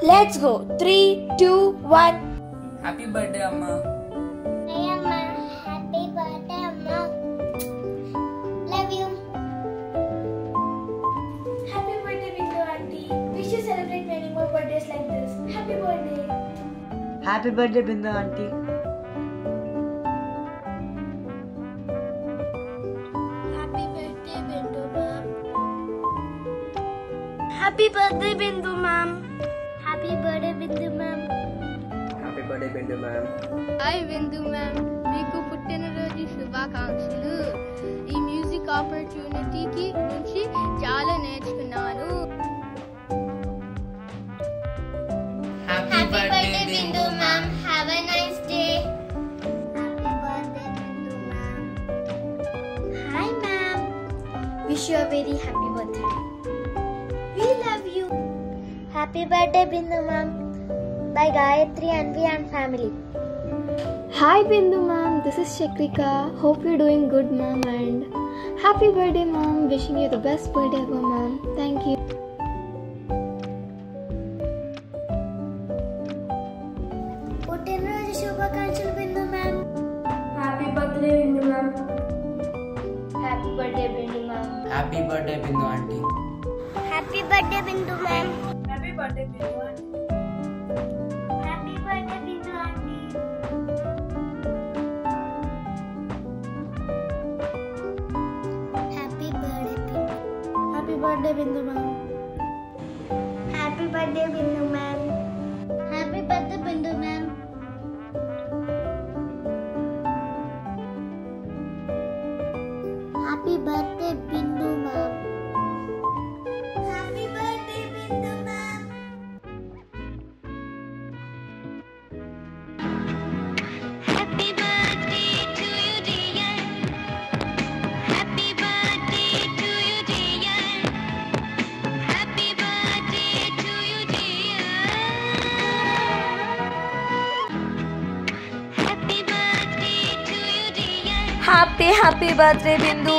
Let's go. 3, 2, 1. Happy birthday, Amma. Hey, Amma. Happy birthday, Amma. Love you. Happy birthday, Bindu auntie. We should celebrate many more birthdays like this. Happy birthday. Happy birthday, Bindu auntie. Happy birthday, Bindu ma'am. Happy birthday, Bindu ma'am. Happy birthday, Bindu ma'am. Happy birthday, Bindu ma'am. Hi Bindu ma'am, మీకు పుట్టినరోజు శుభాకాంక్షలు. ఈ music ఆపర్చునిటీకి నుంచి చాలా నేర్చుకున్నాను. Happy birthday, Bindu ma'am. Have a nice day. Happy birthday, Bindu ma'am. Hi, ma'am. Wish you a very happy birthday. We love you. Happy birthday, Bindu ma'am. By Gayatri, Anvi and family. Hi Bindu ma'am, this is Chakrika. Hope you're doing good ma'am, and happy birthday ma'am. Wishing you the best birthday ever ma'am. Thank you. పుట్టినరోజు శుభాకాంక్షలు బిందు ma'am. Happy birthday, Bindu ma'am. Happy birthday, Bindu ma'am. Happy birthday, Bindu auntie. Happy birthday Bindu ma'am. Happy birthday, Bindu auntie. Happy birthday Bindu aunty. Happy birthday Bindu. Happy birthday, Bindu ma'am. Happy birthday Bindu ma'am. Happy birthday Bindu ma'am. Happy birthday Bindu ma'am. Happy birthday Bindu ma'am. Happy birthday to you dear. Happy birthday to you dear. Happy birthday to you dear. Happy birthday to you dear. Happy birthday, Bindu.